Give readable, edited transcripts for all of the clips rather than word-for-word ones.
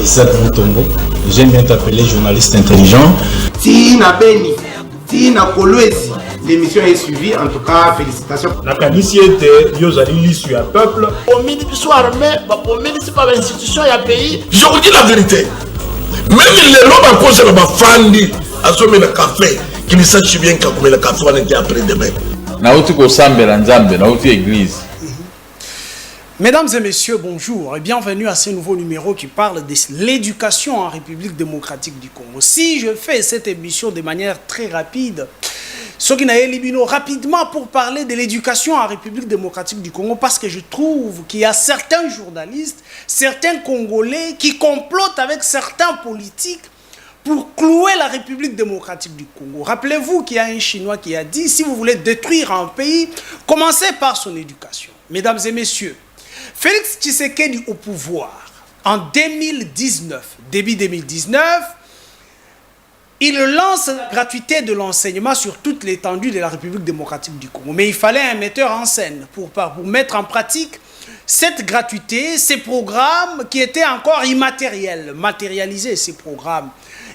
Isaac Moutombo, j'aime bien t'appeler journaliste intelligent. Tina Beni, Tina Kolwezi, l'émission est suivie, en tout cas, félicitations. La qualité était, yo allez l'issue à peuple. Au ministre soit armé, au ministre pas l'institution et à pays. Je vous dis la vérité. Même les lobes en cause de ma famille, à ce moment café, qui ne sache bien qu'à le café on était après demain. Nauti ko sambe na nzambe, nauti église. Mesdames et messieurs, bonjour et bienvenue à ce nouveau numéro qui parle de l'éducation en République démocratique du Congo. Si je fais cette émission de manière très rapide, ce qui n'a éliminé rapidement pour parler de l'éducation en République démocratique du Congo, parce que je trouve qu'il y a certains journalistes, certains Congolais qui complotent avec certains politiques pour clouer la République démocratique du Congo. Rappelez-vous qu'il y a un Chinois qui a dit, si vous voulez détruire un pays, commencez par son éducation. Mesdames et messieurs, Félix Tshisekedi au pouvoir en 2019, début 2019, il lance la gratuité de l'enseignement sur toute l'étendue de la République démocratique du Congo. Mais il fallait un metteur en scène pour mettre en pratique cette gratuité, ces programmes qui étaient encore immatériels, matérialiser ces programmes.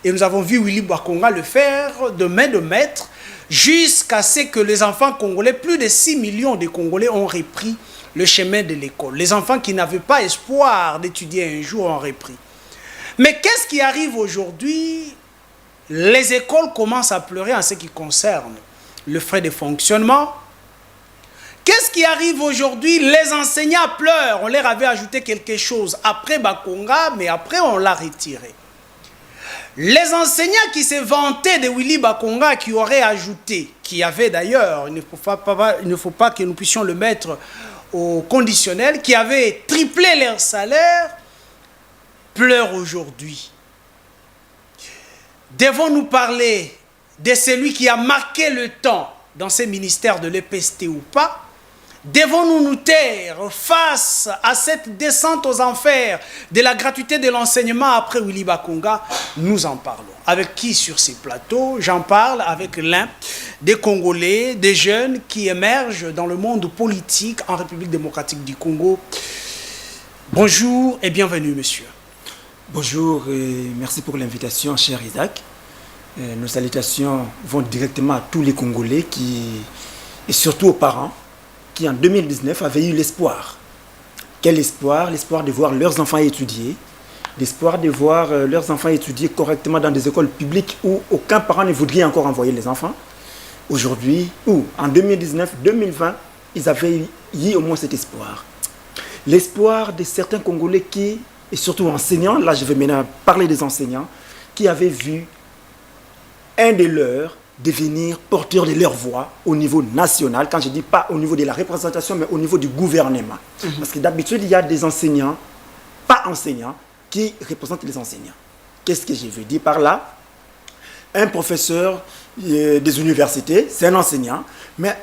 Et nous avons vu Willy Bakonga le faire de main de maître jusqu'à ce que les enfants congolais, plus de 6 millions de Congolais ont repris le chemin de l'école. Les enfants qui n'avaient pas espoir d'étudier un jour ont repris. Mais qu'est-ce qui arrive aujourd'hui? Les écoles commencent à pleurer en ce qui concerne le frais de fonctionnement. Qu'est-ce qui arrive aujourd'hui? Les enseignants pleurent. On leur avait ajouté quelque chose après Bakonga, mais après on l'a retiré. Les enseignants qui se vantaient de Willy Bakonga, qui auraient ajouté, qui avait d'ailleurs, il ne faut pas que nous puissions le mettre au conditionnel, qui avaient triplé leur salaire, pleurent aujourd'hui. Devons-nous parler de celui qui a marqué le temps dans ces ministères de l'EPST ou pas? Devons-nous nous taire face à cette descente aux enfers de la gratuité de l'enseignement après Willy Bakonga? Nous en parlons. Avec qui sur ces plateaux? J'en parle avec l'un des Congolais, des jeunes qui émergent dans le monde politique en République démocratique du Congo. Bonjour et bienvenue, monsieur. Bonjour et merci pour l'invitation, cher Isaac. Nos salutations vont directement à tous les Congolais et surtout aux parents qui en 2019 avaient eu l'espoir. Quel espoir? L'espoir de voir leurs enfants étudier, l'espoir de voir leurs enfants étudier correctement dans des écoles publiques où aucun parent ne voudrait encore envoyer les enfants. Aujourd'hui, ou en 2019, 2020, ils avaient eu au moins cet espoir. L'espoir de certains Congolais qui, et surtout enseignants, là je vais maintenant parler des enseignants, qui avaient vu un de leurs devenir porteur de leur voix au niveau national, quand je dis pas au niveau de la représentation, mais au niveau du gouvernement. Parce que d'habitude, il y a des enseignants, pas enseignants, qui représentent les enseignants. Qu'est-ce que je veux dire par là? Un professeur des universités, c'est un enseignant, mais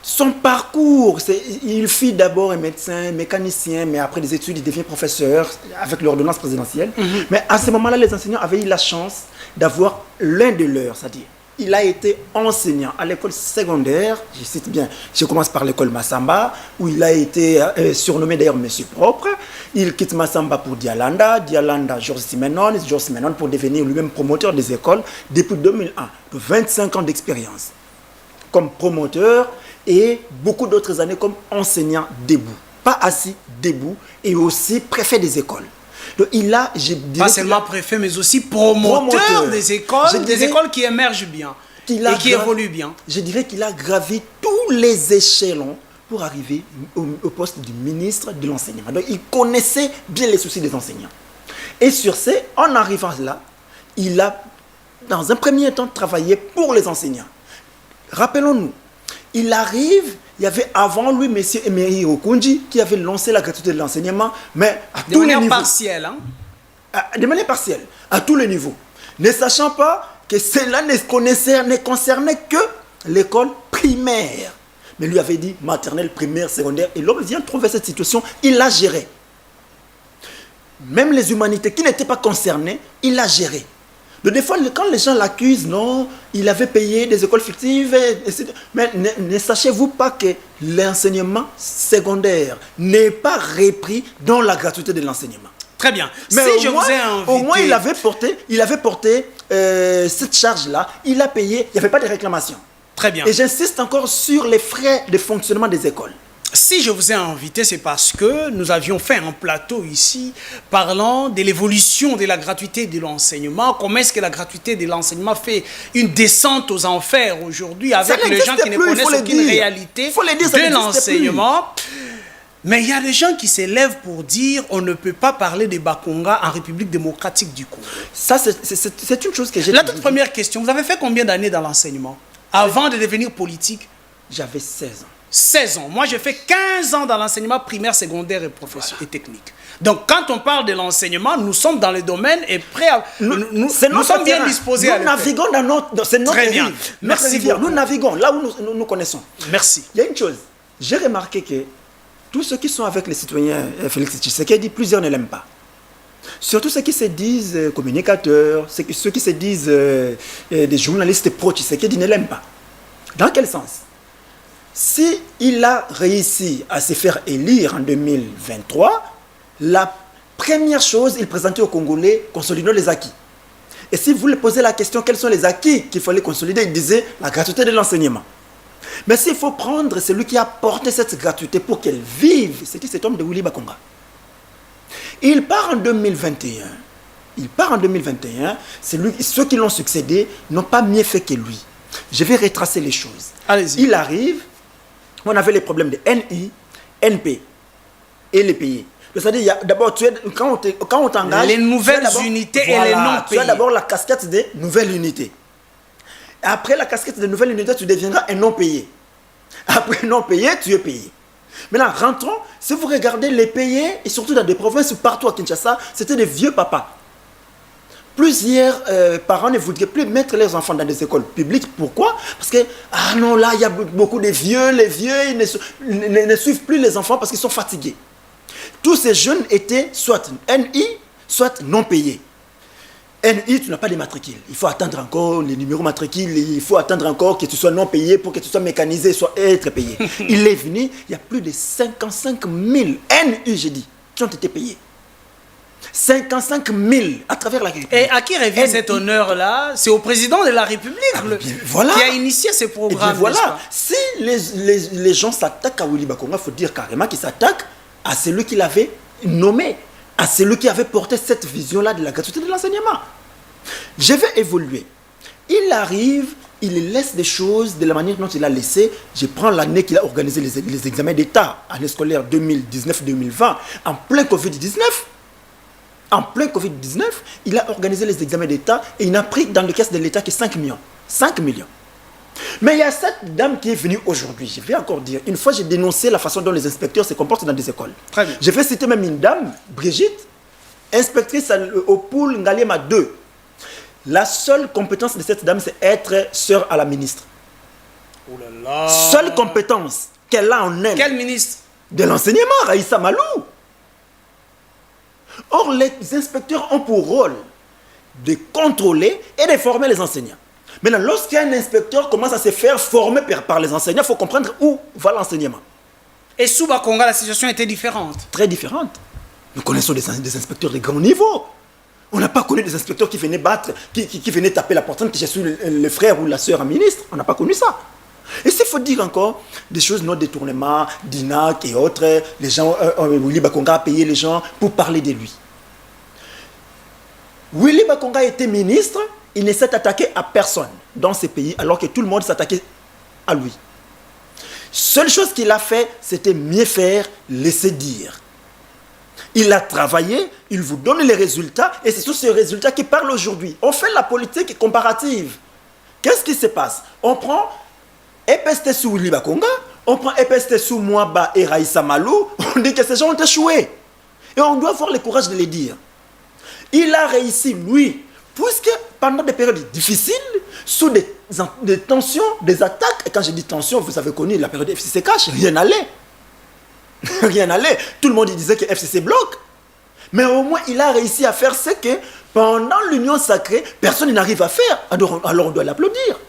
son parcours, il fut d'abord un médecin, mécanicien, mais après des études, il devient professeur avec l'ordonnance présidentielle. Mais à ce moment-là, les enseignants avaient eu la chance d'avoir l'un de leurs, c'est-à-dire il a été enseignant à l'école secondaire, je cite bien, je commence par l'école Massamba, où il a été surnommé d'ailleurs Monsieur Propre. Il quitte Massamba pour Dialanda, Georges Simenon pour devenir lui-même promoteur des écoles depuis 2001. 25 ans d'expérience comme promoteur et beaucoup d'autres années comme enseignant debout. Pas assis, debout, et aussi préfet des écoles. Donc il a, pas seulement préfet, mais aussi promoteur des écoles qui émergent bien et qui évoluent bien. Je dirais qu'il a gravi tous les échelons pour arriver au poste du ministre de l'enseignement. Donc il connaissait bien les soucis des enseignants. Et sur ce, en arrivant là, il a, dans un premier temps, travaillé pour les enseignants. Rappelons-nous, il arrive, il y avait avant lui M. Emery Okunji qui avait lancé la gratuité de l'enseignement, mais à tous les niveaux. De manière partielle, hein? De manière partielle, à tous les niveaux. Ne sachant pas que cela ne concernait que l'école primaire. Mais lui avait dit maternelle, primaire, secondaire. Et l'homme vient trouver cette situation, il l'a gérée. Même les humanités qui n'étaient pas concernées, il l'a gérée. Donc des fois, quand les gens l'accusent, non, il avait payé des écoles fictives, mais ne sachez-vous pas que l'enseignement secondaire n'est pas repris dans la gratuité de l'enseignement. Très bien. Mais si je vous ai invité... au moins, il avait porté cette charge-là, il a payé, il n'y avait pas de réclamation. Très bien. Et j'insiste encore sur les frais de fonctionnement des écoles. Si je vous ai invité, c'est parce que nous avions fait un plateau ici parlant de l'évolution de la gratuité de l'enseignement. Comment est-ce que la gratuité de l'enseignement fait une descente aux enfers aujourd'hui avec les gens qui ne connaissent aucune réalité de l'enseignement. Mais il y a des gens qui s'élèvent pour dire on ne peut pas parler de Bakonga en République démocratique du Congo. Ça, c'est une chose que j'ai... La toute première question, vous avez fait combien d'années dans l'enseignement avant de devenir politique? J'avais 16 ans. 16 ans. Moi, j'ai fait 15 ans dans l'enseignement primaire, secondaire et professionnel et technique. Donc, quand on parle de l'enseignement, nous sommes dans le domaine et prêts à... Nous sommes bien disposés à le faire. Nous naviguons dans notre... C'est notre Très bien. rive. Merci beaucoup. Nous naviguons là où nous connaissons. Merci. Il y a une chose. J'ai remarqué que tous ceux qui sont avec les citoyens Félix Tshisekedi, plusieurs ne l'aiment pas. Surtout ceux qui se disent communicateurs, ceux qui se disent des journalistes pro-Tshisekedi ne l'aiment pas. Dans quel sens? Si il a réussi à se faire élire en 2023, la première chose, il présentait aux Congolais, consolidons les acquis. Et si vous lui posez la question, quels sont les acquis qu'il fallait consolider, il disait la gratuité de l'enseignement. Mais s'il faut prendre celui qui a porté cette gratuité pour qu'elle vive, c'était cet homme de Willy Bakonga. Il part en 2021. Ceux qui l'ont succédé n'ont pas mieux fait que lui. Je vais retracer les choses. Allez-y. Il arrive, on avait les problèmes de NI, NP et les pays. C'est-à-dire, d'abord, quand on t'engage... Les nouvelles unités et les non-payés. Tu as d'abord la casquette des nouvelles unités. Après la casquette des nouvelles unités, tu deviendras un non-payé. Après non-payé, tu es payé. Maintenant, rentrons, si vous regardez les payés, et surtout dans des provinces partout à Kinshasa, c'était des vieux papas. Plusieurs parents ne voudraient plus mettre leurs enfants dans des écoles publiques. Pourquoi? Parce que, ah non, là, il y a beaucoup de vieux. Les vieux ils ne suivent plus les enfants parce qu'ils sont fatigués. Tous ces jeunes étaient soit NI, soit non payés. NI, tu n'as pas de matricule. Il faut attendre encore les numéros matricules. Il faut attendre encore que tu sois non payé pour que tu sois mécanisé, soit être payé. Il est venu, il y a plus de 55 000 NI, j'ai dit, qui ont été payés. 55 000 à travers la République. Et à qui revient cet honneur-là? C'est au président de la République voilà. Qui a initié ce programme. Voilà. Si les gens s'attaquent à Willy Bakonga, il faut dire carrément qu'ils s'attaquent à celui qui l'avait nommé, à celui qui avait porté cette vision-là de la gratuité de l'enseignement. Je vais évoluer. Il arrive, il laisse des choses de la manière dont il a laissé. Je prends l'année qu'il a organisé les examens d'État, année scolaire 2019-2020, en plein Covid-19. En plein Covid-19, il a organisé les examens d'État et il n'a pris dans le caisse de l'État que 5 millions. 5 millions. Mais il y a cette dame qui est venue aujourd'hui. Je vais encore dire, une fois j'ai dénoncé la façon dont les inspecteurs se comportent dans des écoles. Très bien. Je vais citer même une dame, Brigitte, inspectrice au pool Ngalema 2. La seule compétence de cette dame, c'est être sœur à la ministre. Oh là là. Seule compétence qu'elle a en elle. Quel ministre? De l'enseignement, Raïssa Malou. Or, les inspecteurs ont pour rôle de contrôler et de former les enseignants. Maintenant, lorsqu'un inspecteur commence à se faire former par les enseignants, il faut comprendre où va l'enseignement. Et sous Bakonga, la situation était différente. Très différente. Nous connaissons des inspecteurs de grand niveau. On n'a pas connu des inspecteurs qui venaient battre, qui venaient taper la porte, qui cherchaient le frère ou la sœur à ministre. On n'a pas connu ça. Et s'il faut dire encore des choses, nos détournements, d'INAC et autres, les gens, Willy Bakonga a payé les gens pour parler de lui. Willy Bakonga était ministre, il ne s'est attaqué à personne dans ce pays, alors que tout le monde s'attaquait à lui. Seule chose qu'il a fait, c'était mieux faire, laisser dire. Il a travaillé, il vous donne les résultats, et c'est sur ces résultats qu'il parle aujourd'hui. On fait la politique comparative. Qu'est-ce qui se passe? On prend EPST sous Willy Bakonga, on prend EPST sous Mouaba et Raïssa Malou, on dit que ces gens ont échoué. Et on doit avoir le courage de les dire. Il a réussi, lui, puisque pendant des périodes difficiles, sous des tensions, des attaques, et quand je dis tension, vous avez connu la période FCC Cash, rien n'allait. Rien n'allait. Tout le monde disait que FCC bloque. Mais au moins, il a réussi à faire ce que pendant l'union sacrée, personne n'arrive à faire. Alors on doit l'applaudir.